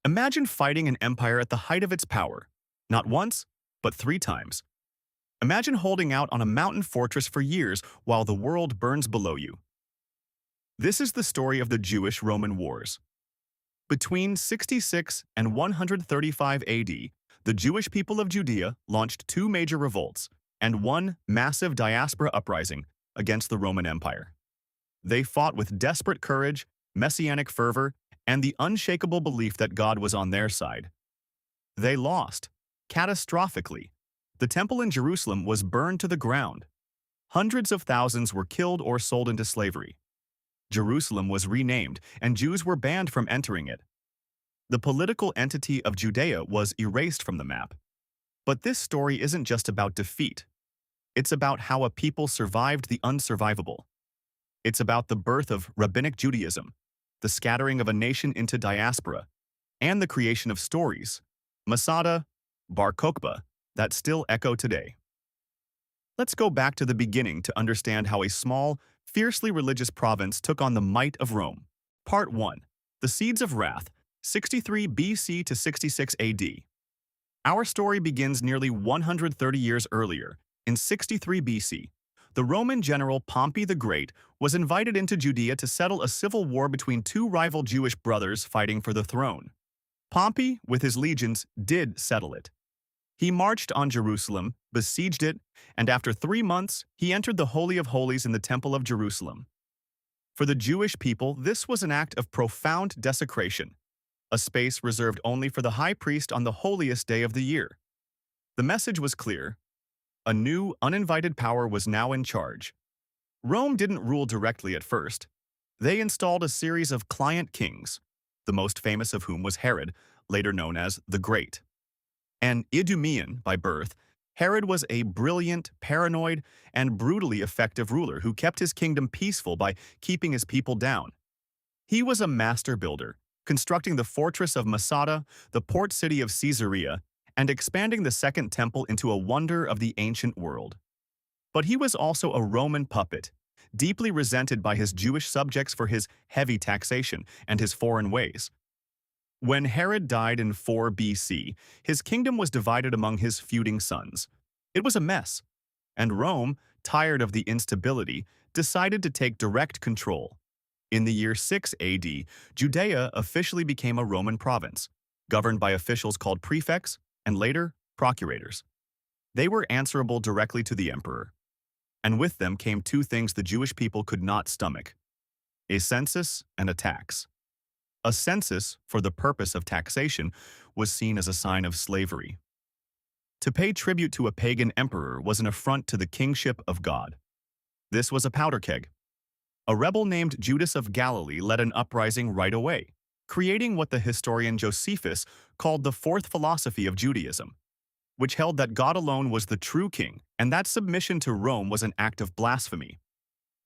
Imagine fighting an empire at the height of its power, not once, but 3 times. Imagine holding out on a mountain fortress for years while the world burns below you. This is the story of the Jewish-Roman Wars. Between 66 and 135 AD, the Jewish people of Judea launched 2 major revolts and 1 massive diaspora uprising against the Roman Empire. They fought with desperate courage, messianic fervor, and the unshakable belief that God was on their side. They lost, catastrophically. The temple in Jerusalem was burned to the ground. Hundreds of thousands were killed or sold into slavery. Jerusalem was renamed, and Jews were banned from entering it. The political entity of Judea was erased from the map. But this story isn't just about defeat. It's about how a people survived the unsurvivable. It's about the birth of rabbinic Judaism, the scattering of a nation into diaspora, and the creation of stories, Masada, Bar Kokhba, that still echo today. Let's go back to the beginning to understand how a small, fiercely religious province took on the might of Rome. Part 1. The Seeds of Wrath, 63 BC to 66 AD. Our story begins nearly 130 years earlier, in 63 BC. The Roman general Pompey the Great was invited into Judea to settle a civil war between 2 rival Jewish brothers fighting for the throne. Pompey, with his legions, did settle it. He marched on Jerusalem, besieged it, and after 3 months, he entered the Holy of Holies in the Temple of Jerusalem. For the Jewish people, this was an act of profound desecration, a space reserved only for the high priest on the holiest day of the year. The message was clear. A new, uninvited power was now in charge. Rome didn't rule directly at first. They installed a series of client kings, the most famous of whom was Herod, later known as the Great. An Idumean by birth, Herod was a brilliant, paranoid, and brutally effective ruler who kept his kingdom peaceful by keeping his people down. He was a master builder, constructing the fortress of Masada, the port city of Caesarea, and expanding the Second Temple into a wonder of the ancient world. But he was also a Roman puppet, deeply resented by his Jewish subjects for his heavy taxation and his foreign ways. When Herod died in 4 BC, his kingdom was divided among his feuding sons. It was a mess, and Rome, tired of the instability, decided to take direct control. In the year 6 AD, Judea officially became a Roman province, governed by officials called prefects, and later, procurators. They were answerable directly to the emperor. And with them came 2 things the Jewish people could not stomach: a census and a tax. A census, for the purpose of taxation, was seen as a sign of slavery. To pay tribute to a pagan emperor was an affront to the kingship of God. This was a powder keg. A rebel named Judas of Galilee led an uprising right away, creating what the historian Josephus called the 4th philosophy of Judaism, which held that God alone was the true king and that submission to Rome was an act of blasphemy.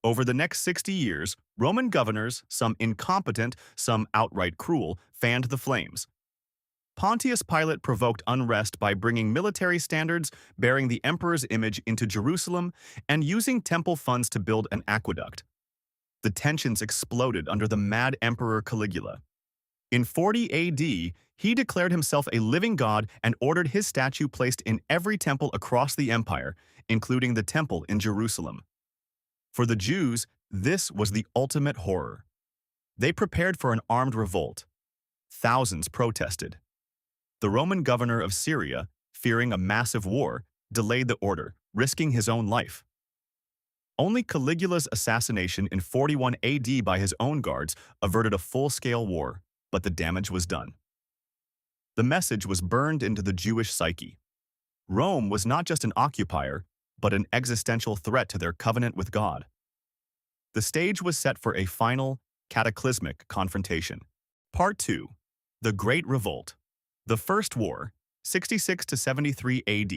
Over the next 60 years, Roman governors, some incompetent, some outright cruel, fanned the flames. Pontius Pilate provoked unrest by bringing military standards bearing the emperor's image into Jerusalem and using temple funds to build an aqueduct. The tensions exploded under the mad Emperor Caligula. In 40 AD, he declared himself a living god and ordered his statue placed in every temple across the empire, including the temple in Jerusalem. For the Jews, this was the ultimate horror. They prepared for an armed revolt. Thousands protested. The Roman governor of Syria, fearing a massive war, delayed the order, risking his own life. Only Caligula's assassination in 41 AD by his own guards averted a full-scale war, but the damage was done. The message was burned into the Jewish psyche. Rome was not just an occupier, but an existential threat to their covenant with God. The stage was set for a final, cataclysmic confrontation. Part 2. The Great Revolt. The First War, 66 to 73 AD.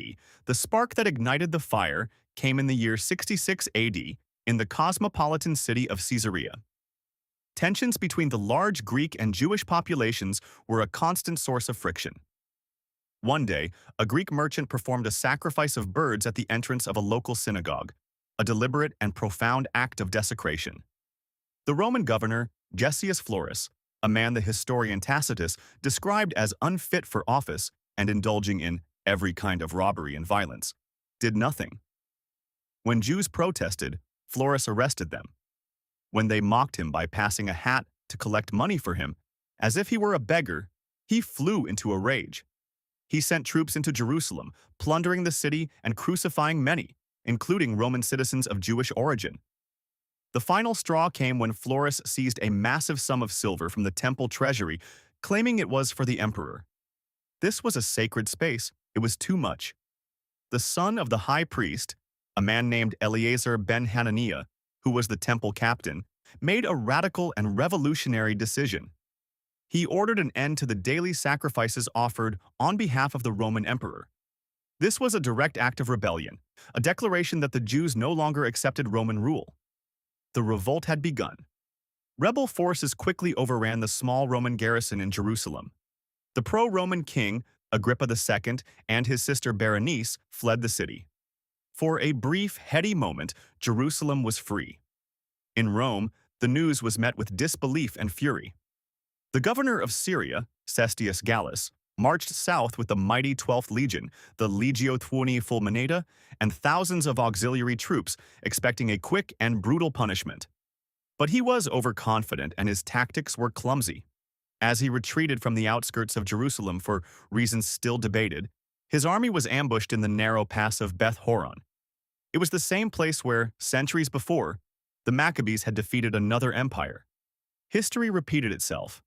The spark that ignited the fire came in the year 66 AD in the cosmopolitan city of Caesarea. Tensions between the large Greek and Jewish populations were a constant source of friction. One day, a Greek merchant performed a sacrifice of birds at the entrance of a local synagogue, a deliberate and profound act of desecration. The Roman governor, Gessius Florus, a man the historian Tacitus described as unfit for office and indulging in every kind of robbery and violence, did nothing. When Jews protested, Florus arrested them. When they mocked him by passing a hat to collect money for him, as if he were a beggar, he flew into a rage. He sent troops into Jerusalem, plundering the city and crucifying many, including Roman citizens of Jewish origin. The final straw came when Florus seized a massive sum of silver from the temple treasury, claiming it was for the emperor. This was a sacred space. It was too much. The son of the high priest, a man named Eleazar ben Hananiah, who was the temple captain, made a radical and revolutionary decision. He ordered an end to the daily sacrifices offered on behalf of the Roman emperor. This was a direct act of rebellion, a declaration that the Jews no longer accepted Roman rule. The revolt had begun. Rebel forces quickly overran the small Roman garrison in Jerusalem. The pro-Roman king, Agrippa II, and his sister Berenice fled the city. For a brief, heady moment, Jerusalem was free. In Rome, the news was met with disbelief and fury. The governor of Syria, Cestius Gallus, marched south with the mighty 12th Legion, the Legio Tuoni Fulminata, and thousands of auxiliary troops, expecting a quick and brutal punishment. But he was overconfident and his tactics were clumsy. As he retreated from the outskirts of Jerusalem for reasons still debated, his army was ambushed in the narrow pass of Beth Horon. It was the same place where, centuries before, the Maccabees had defeated another empire. History repeated itself.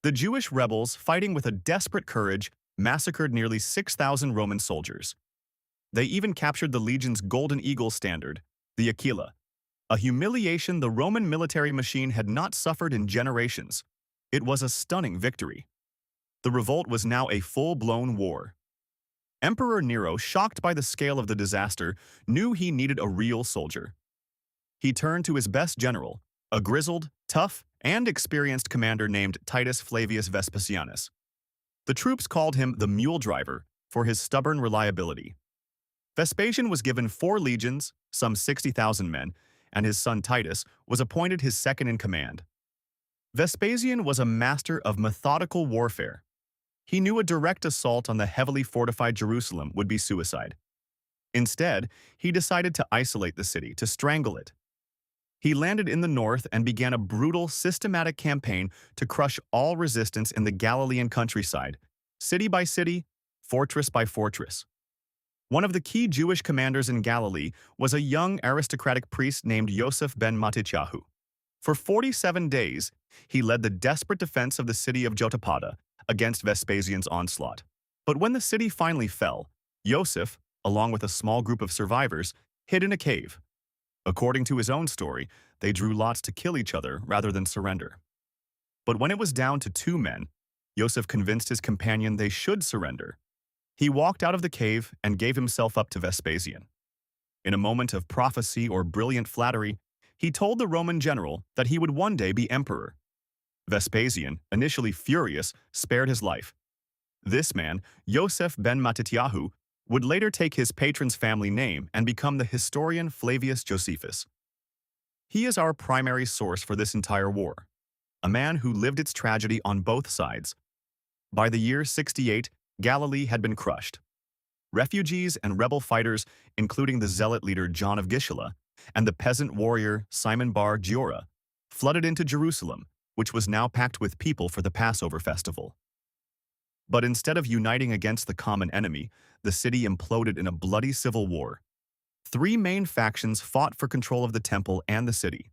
The Jewish rebels, fighting with a desperate courage, massacred nearly 6,000 Roman soldiers. They even captured the legion's golden eagle standard, the Aquila, a humiliation the Roman military machine had not suffered in generations. It was a stunning victory. The revolt was now a full-blown war. Emperor Nero, shocked by the scale of the disaster, knew he needed a real soldier. He turned to his best general, a grizzled, tough, and experienced commander named Titus Flavius Vespasianus. The troops called him the mule driver for his stubborn reliability. Vespasian was given 4 legions, some 60,000 men, and his son Titus was appointed his second in command. Vespasian was a master of methodical warfare. He knew a direct assault on the heavily fortified Jerusalem would be suicide. Instead, he decided to isolate the city, to strangle it. He landed in the north and began a brutal, systematic campaign to crush all resistance in the Galilean countryside, city by city, fortress by fortress. One of the key Jewish commanders in Galilee was a young aristocratic priest named Yosef ben Matityahu. For 47 days, he led the desperate defense of the city of Jotapata against Vespasian's onslaught. But when the city finally fell, Yosef, along with a small group of survivors, hid in a cave. According to his own story, they drew lots to kill each other rather than surrender. But when it was down to 2 men, Yosef convinced his companion they should surrender. He walked out of the cave and gave himself up to Vespasian. In a moment of prophecy or brilliant flattery, he told the Roman general that he would one day be emperor. Vespasian, initially furious, spared his life. This man, Yosef ben Matityahu, would later take his patron's family name and become the historian Flavius Josephus. He is our primary source for this entire war, a man who lived its tragedy on both sides. By the year 68, Galilee had been crushed. Refugees and rebel fighters, including the zealot leader John of Gishala and the peasant warrior Simon Bar Giora, flooded into Jerusalem, which was now packed with people for the Passover festival. But instead of uniting against the common enemy, the city imploded in a bloody civil war. 3 main factions fought for control of the temple and the city.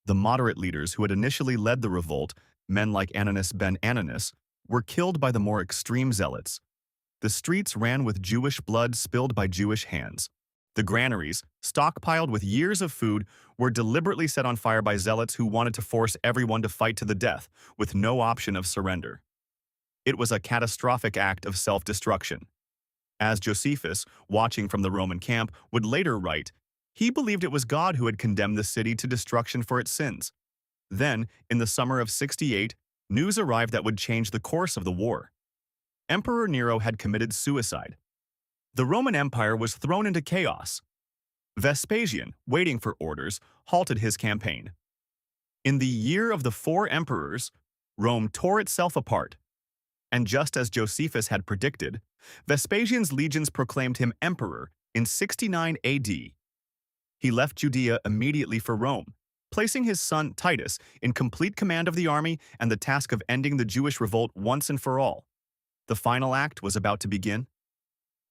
The moderate leaders who had initially led the revolt, men like Ananus ben Ananus, were killed by the more extreme zealots. The streets ran with Jewish blood spilled by Jewish hands. The granaries, stockpiled with years of food, were deliberately set on fire by zealots who wanted to force everyone to fight to the death, with no option of surrender. It was a catastrophic act of self-destruction. As Josephus, watching from the Roman camp, would later write, he believed it was God who had condemned the city to destruction for its sins. Then, in the summer of 68, news arrived that would change the course of the war. Emperor Nero had committed suicide. The Roman Empire was thrown into chaos. Vespasian, waiting for orders, halted his campaign. In the year of the 4 emperors, Rome tore itself apart, and just as Josephus had predicted, Vespasian's legions proclaimed him emperor in 69 AD. He left Judea immediately for Rome, placing his son Titus in complete command of the army and the task of ending the Jewish revolt once and for all. The final act was about to begin.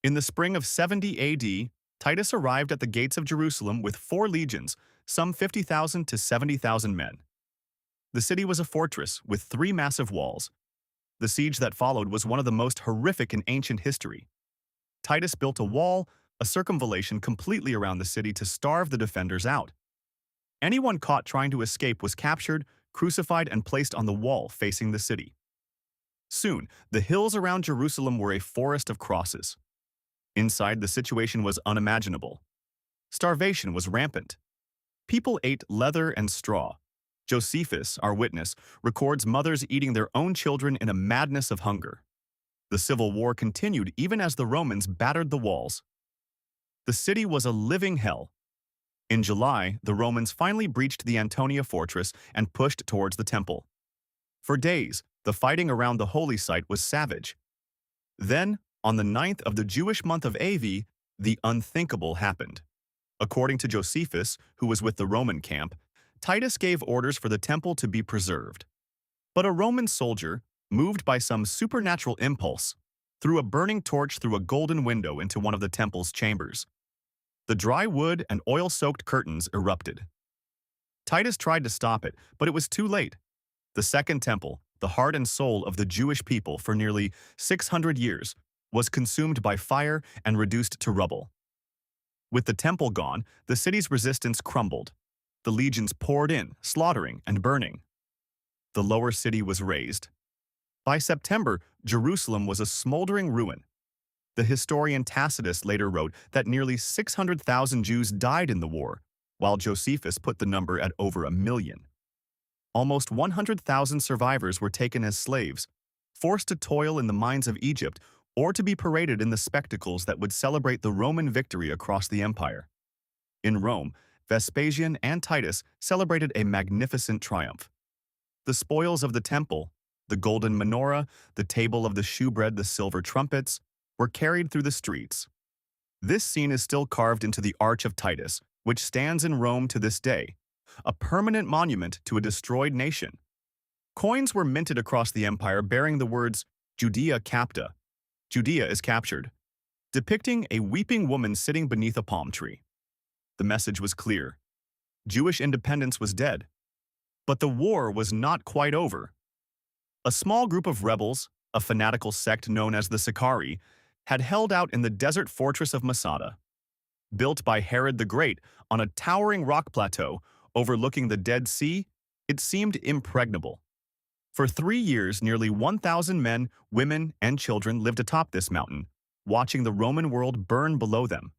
In the spring of 70 AD, Titus arrived at the gates of Jerusalem with 4 legions, some 50,000 to 70,000 men. The city was a fortress with 3 massive walls. The siege that followed was one of the most horrific in ancient history. Titus built a wall, a circumvallation completely around the city to starve the defenders out. Anyone caught trying to escape was captured, crucified, and placed on the wall facing the city. Soon, the hills around Jerusalem were a forest of crosses. Inside, the situation was unimaginable. Starvation was rampant. People ate leather and straw. Josephus, our witness, records mothers eating their own children in a madness of hunger. The civil war continued even as the Romans battered the walls. The city was a living hell. In July, the Romans finally breached the Antonia fortress and pushed towards the temple. For days, the fighting around the holy site was savage. Then, on the 9th of the Jewish month of Av, the unthinkable happened. According to Josephus, who was with the Roman camp, Titus gave orders for the temple to be preserved. But a Roman soldier, moved by some supernatural impulse, threw a burning torch through a golden window into one of the temple's chambers. The dry wood and oil-soaked curtains erupted. Titus tried to stop it, but it was too late. The Second Temple, the heart and soul of the Jewish people for nearly 600 years, was consumed by fire and reduced to rubble. With the temple gone, the city's resistance crumbled. The legions poured in, slaughtering and burning. The lower city was razed. By September, Jerusalem was a smoldering ruin. The historian Tacitus later wrote that nearly 600,000 Jews died in the war, while Josephus put the number at over 1 million. Almost 100,000 survivors were taken as slaves, forced to toil in the mines of Egypt, or to be paraded in the spectacles that would celebrate the Roman victory across the empire. In Rome, Vespasian and Titus celebrated a magnificent triumph. The spoils of the temple, the golden menorah, the table of the shewbread, the silver trumpets, were carried through the streets. This scene is still carved into the Arch of Titus, which stands in Rome to this day, a permanent monument to a destroyed nation. Coins were minted across the empire bearing the words Judaea capta, Judea is captured, depicting a weeping woman sitting beneath a palm tree. The message was clear. Jewish independence was dead. But the war was not quite over. A small group of rebels, a fanatical sect known as the Sicarii, had held out in the desert fortress of Masada. Built by Herod the Great on a towering rock plateau overlooking the Dead Sea, it seemed impregnable. For 3 years, nearly 1,000 men, women, and children lived atop this mountain, watching the Roman world burn below them.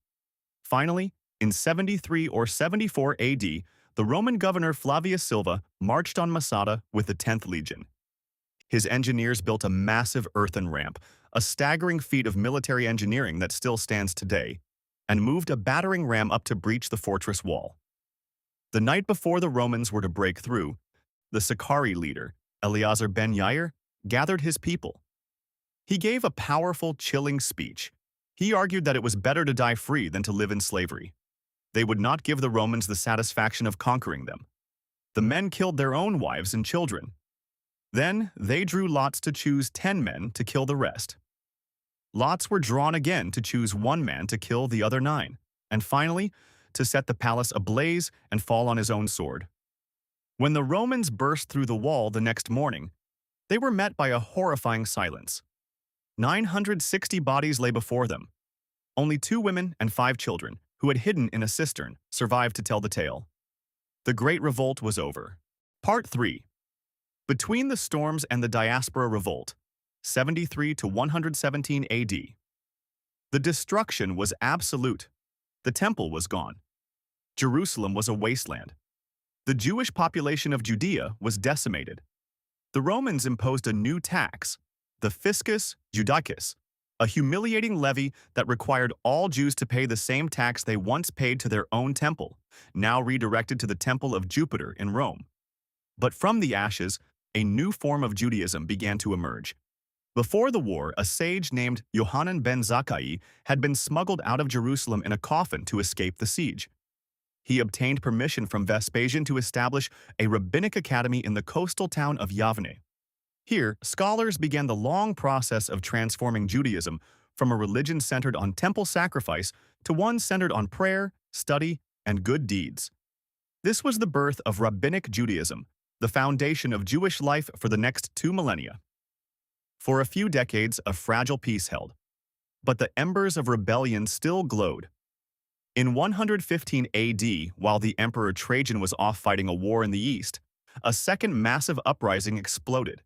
Finally, in 73 or 74 AD, the Roman governor Flavius Silva marched on Masada with the 10th Legion. His engineers built a massive earthen ramp, a staggering feat of military engineering that still stands today, and moved a battering ram up to breach the fortress wall. The night before the Romans were to break through, the Sicarii leader, Eleazar ben Yair, gathered his people. He gave a powerful, chilling speech. He argued that it was better to die free than to live in slavery. They would not give the Romans the satisfaction of conquering them. The men killed their own wives and children. Then they drew lots to choose 10 men to kill the rest. Lots were drawn again to choose 1 man to kill the other 9, and finally, to set the palace ablaze and fall on his own sword. When the Romans burst through the wall the next morning, they were met by a horrifying silence. 960 bodies lay before them. Only 2 women and 5 children, who had hidden in a cistern, survived to tell the tale. The Great Revolt was over. Part 3. Between the storms and the diaspora revolt, 73 to 117 AD. The destruction was absolute. The temple was gone. Jerusalem was a wasteland. The Jewish population of Judea was decimated. The Romans imposed a new tax, the fiscus judaicus, a humiliating levy that required all Jews to pay the same tax they once paid to their own temple, now redirected to the temple of Jupiter in Rome. But from the ashes, a new form of Judaism began to emerge. Before the war, a sage named Yohanan ben Zakkai had been smuggled out of Jerusalem in a coffin to escape the siege. He obtained permission from Vespasian to establish a rabbinic academy in the coastal town of Yavne. Here, scholars began the long process of transforming Judaism from a religion centered on temple sacrifice to one centered on prayer, study, and good deeds. This was the birth of Rabbinic Judaism, the foundation of Jewish life for the next 2 millennia. For a few decades, a fragile peace held, but the embers of rebellion still glowed. In 115 AD, while the Emperor Trajan was off fighting a war in the east, a second massive uprising exploded.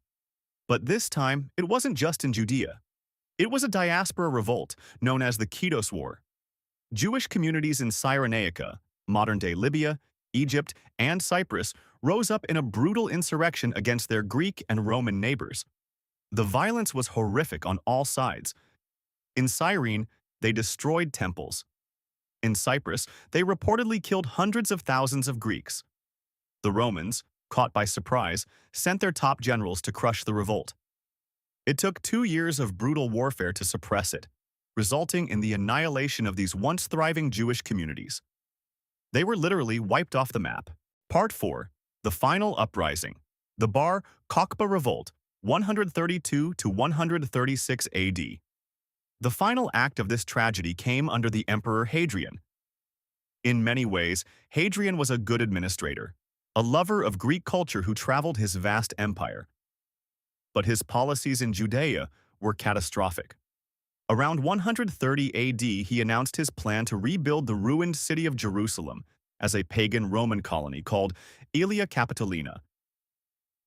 But this time, it wasn't just in Judea. It was a diaspora revolt known as the Kitos War. Jewish communities in Cyrenaica, modern-day Libya, Egypt, and Cyprus rose up in a brutal insurrection against their Greek and Roman neighbors. The violence was horrific on all sides. In Cyrene, they destroyed temples. In Cyprus, they reportedly killed hundreds of thousands of Greeks. The Romans, caught by surprise, sent their top generals to crush the revolt. It took 2 years of brutal warfare to suppress it, resulting in the annihilation of these once thriving Jewish communities. They were literally wiped off the map. Part 4. The Final Uprising. The Bar Kokhba Revolt, 132 to 136 AD. The final act of this tragedy came under the Emperor Hadrian. In many ways, Hadrian was a good administrator, a lover of Greek culture who traveled his vast empire. But his policies in Judea were catastrophic. Around 130 AD, he announced his plan to rebuild the ruined city of Jerusalem as a pagan Roman colony called Aelia Capitolina.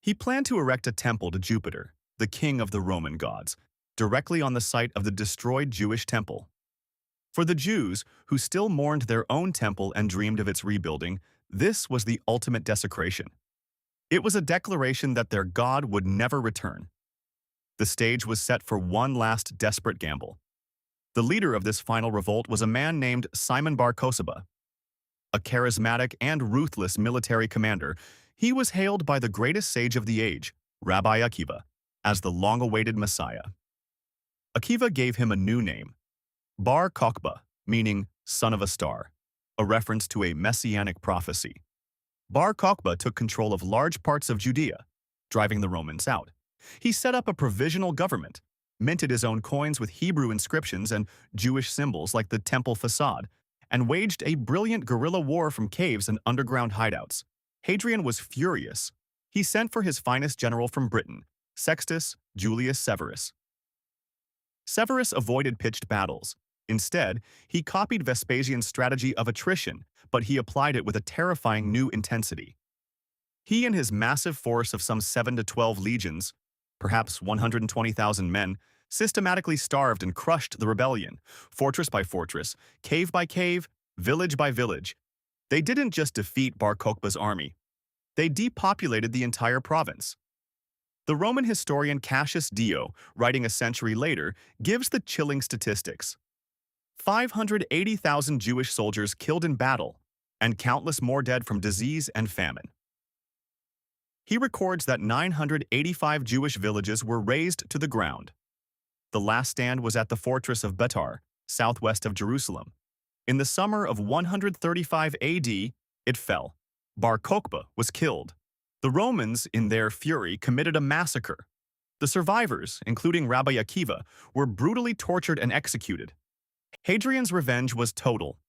He planned to erect a temple to Jupiter, the king of the Roman gods, directly on the site of the destroyed Jewish temple. For the Jews, who still mourned their own temple and dreamed of its rebuilding, this was the ultimate desecration. It was a declaration that their God would never return. The stage was set for one last desperate gamble. The leader of this final revolt was a man named Simon Bar Kokhba. A charismatic and ruthless military commander, he was hailed by the greatest sage of the age, Rabbi Akiva, as the long-awaited Messiah. Akiva gave him a new name, Bar Kokhba, meaning son of a star, a reference to a messianic prophecy. Bar Kokhba took control of large parts of Judea, driving the Romans out. He set up a provisional government, minted his own coins with Hebrew inscriptions and Jewish symbols like the temple facade, and waged a brilliant guerrilla war from caves and underground hideouts. Hadrian was furious. He sent for his finest general from Britain, Sextus Julius Severus. Severus avoided pitched battles. Instead, he copied Vespasian's strategy of attrition, but he applied it with a terrifying new intensity. He and his massive force of some 7 to 12 legions, perhaps 120,000 men, systematically starved and crushed the rebellion, fortress by fortress, cave by cave, village by village. They didn't just defeat Bar Kokhba's army. They depopulated the entire province. The Roman historian Cassius Dio, writing a century later, gives the chilling statistics. 580,000 Jewish soldiers killed in battle, and countless more dead from disease and famine. He records that 985 Jewish villages were razed to the ground. The last stand was at the fortress of Betar, southwest of Jerusalem. In the summer of 135 AD, it fell. Bar Kokhba was killed. The Romans, in their fury, committed a massacre. The survivors, including Rabbi Akiva, were brutally tortured and executed. Hadrian's revenge was total.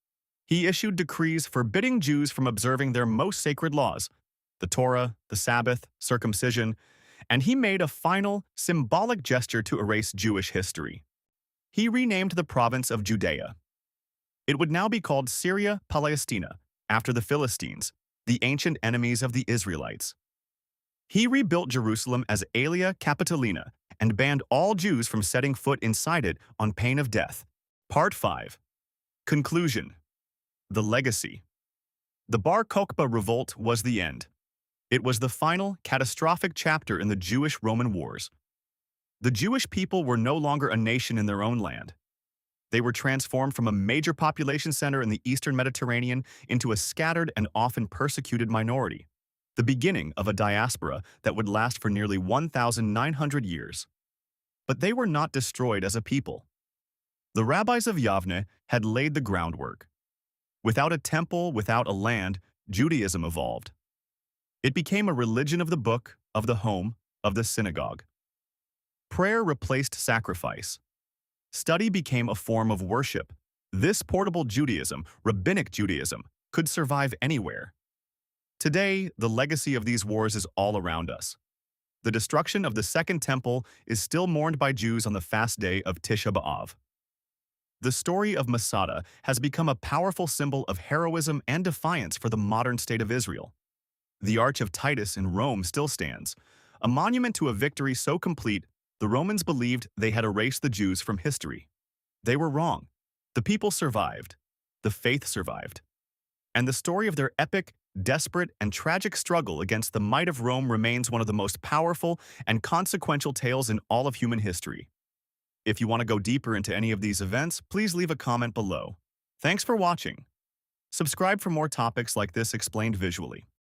He issued decrees forbidding Jews from observing their most sacred laws, the Torah, the Sabbath, circumcision, and he made a final, symbolic gesture to erase Jewish history. He renamed the province of Judea. It would now be called Syria Palestina, after the Philistines, the ancient enemies of the Israelites. He rebuilt Jerusalem as Aelia Capitolina and banned all Jews from setting foot inside it on pain of death. Part 5. Conclusion. The legacy. The Bar Kokhba Revolt was the end. It was the final, catastrophic chapter in the Jewish-Roman Wars. The Jewish people were no longer a nation in their own land. They were transformed from a major population center in the Eastern Mediterranean into a scattered and often persecuted minority. the beginning of a diaspora that would last for nearly 1,900 years. But they were not destroyed as a people. The rabbis of Yavne had laid the groundwork. Without a temple, without a land, Judaism evolved. It became a religion of the book, of the home, of the synagogue. Prayer replaced sacrifice. Study became a form of worship. This portable Judaism, rabbinic Judaism, could survive anywhere. Today, the legacy of these wars is all around us. The destruction of the Second Temple is still mourned by Jews on the fast day of Tisha B'Av. The story of Masada has become a powerful symbol of heroism and defiance for the modern state of Israel. The Arch of Titus in Rome still stands, a monument to a victory so complete the Romans believed they had erased the Jews from history. They were wrong. The people survived. The faith survived. And the story of their epic, desperate, and tragic struggle against the might of Rome remains one of the most powerful and consequential tales in all of human history. If you want to go deeper into any of these events, please leave a comment below. Thanks for watching. Subscribe for more topics like this explained visually.